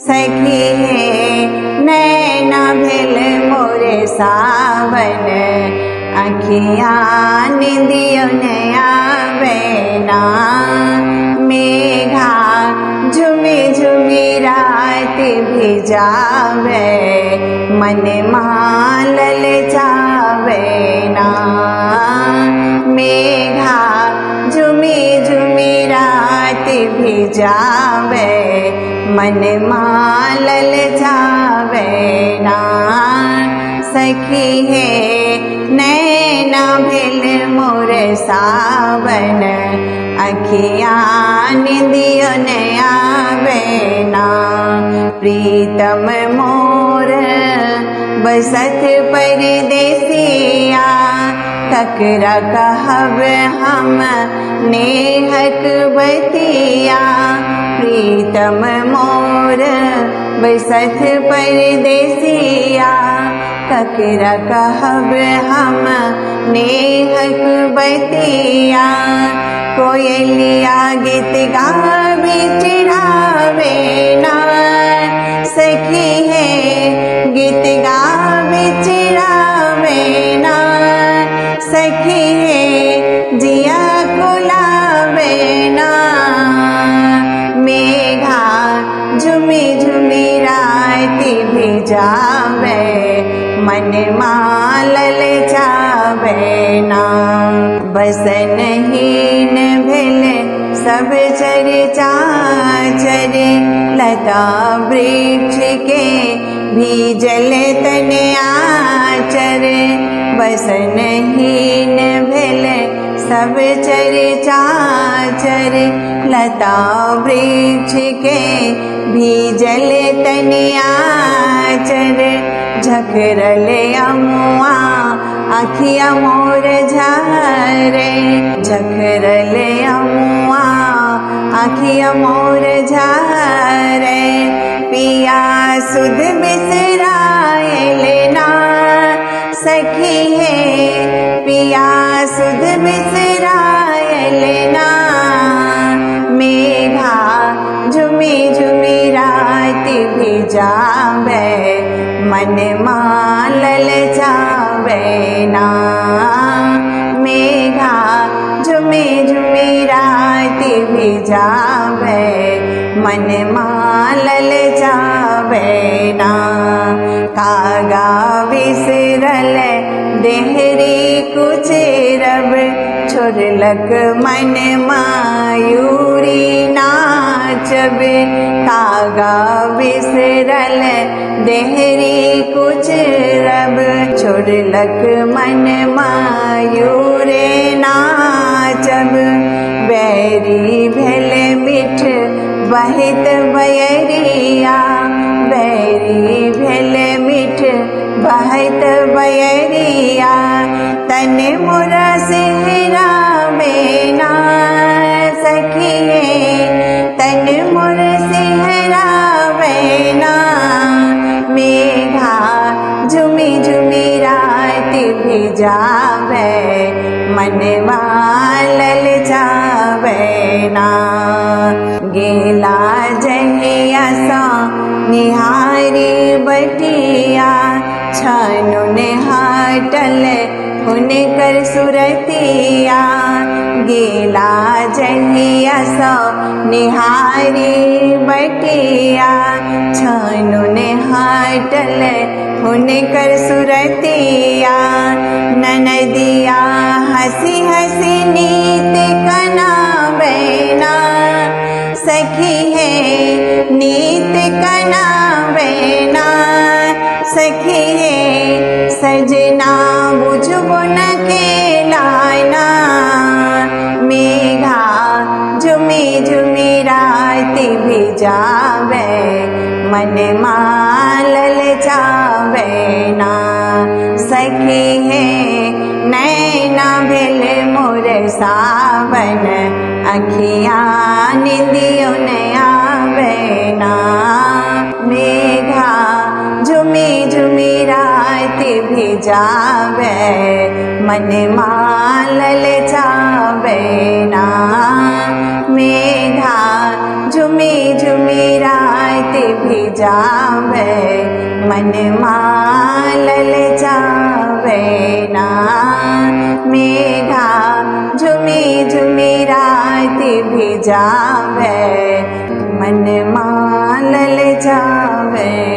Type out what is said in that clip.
सखी है नैना भेल मोरे सावन, अखिया निंदियो नया बेना। मेघा झुमी झुमी रात भी जावे, मन मालल जावे ना। मेघा झुमी झुमी रात भी जावे, मन मालल जावे ना। सखी है नैना भेल मोर सावन, अखिया निंदियो नया बेना। प्रीतम मोर बसत परदेसिया, ककरा कहब हम नेहक बतिया। प्रीतम मोर बसत परदेसिया, ककरा कहब हम नेहक बतिया। कोयलिया गीत गावे चिढ़ावे ना, सखी है गीत गावे चिढ़ावे ना। सखी है जिया कुलावे ना। मेघा झुमी झुमी रात भी जावे, मन मालल जावे ना। बसन हीन भेल सब चर चाचर, लता वृक्ष के भीजल तन आचर। बसन हीन भेल सब चर चाचर, लता वृक्ष के भीजल तन आचर। झकरल अमुआ आखिया मोर झारे, झकरल अमुआ आखिया मोर झारे। पिया सुध बिसरायल ना, सखी है पिया सुध बिसरायल ना। मेघा झुमी झुमी रात भी जावे, मन मालल जावे ना। मेघा झुमी झुमी रात भी जावे, मन मालल जावे ना। कागा बिसरल देहरी कुछ रब, छोड़लक मन मायूरी नाचब। कागा बिसरल देहरी कुछ रब, छोड़लक मन मायूरे नाचब। बैरी भेल मिठ बहित बयरिया, बैरी भेल मिठ बहित बयरिया। तन मोरा सेहरा बेना, सखी तन मोर सेहरा बेना। मेघा झुमी झुमी रात भी जावे, मन मालल जावे ना। गेला जहिया सा निहारी बटिया, छानु ने हटल हुनकर सुरतिया। गेला जहिया सा निहारी बटिया, छानु ने हटल हुनकर सुरतिया। ननदिया हंसी हंसी नीत कनावे ना, सखी है नीत कनावे ना। सखी है सजना बुझबो न के लाना। मेघा झुमी झुमी रात भी जावे, मन मालल जावे ना। सखी है नैना भेल मोर सावन, अखिया निंदियो नया बेना। मेघा झुमी झुमी रात भी जावे, मन मालल जावे ना। मेघा झुमी झुमी रात भी जावे मन मालल जावे ना। मेघा झुमी झुमी रात भी जावे मन मालल जावे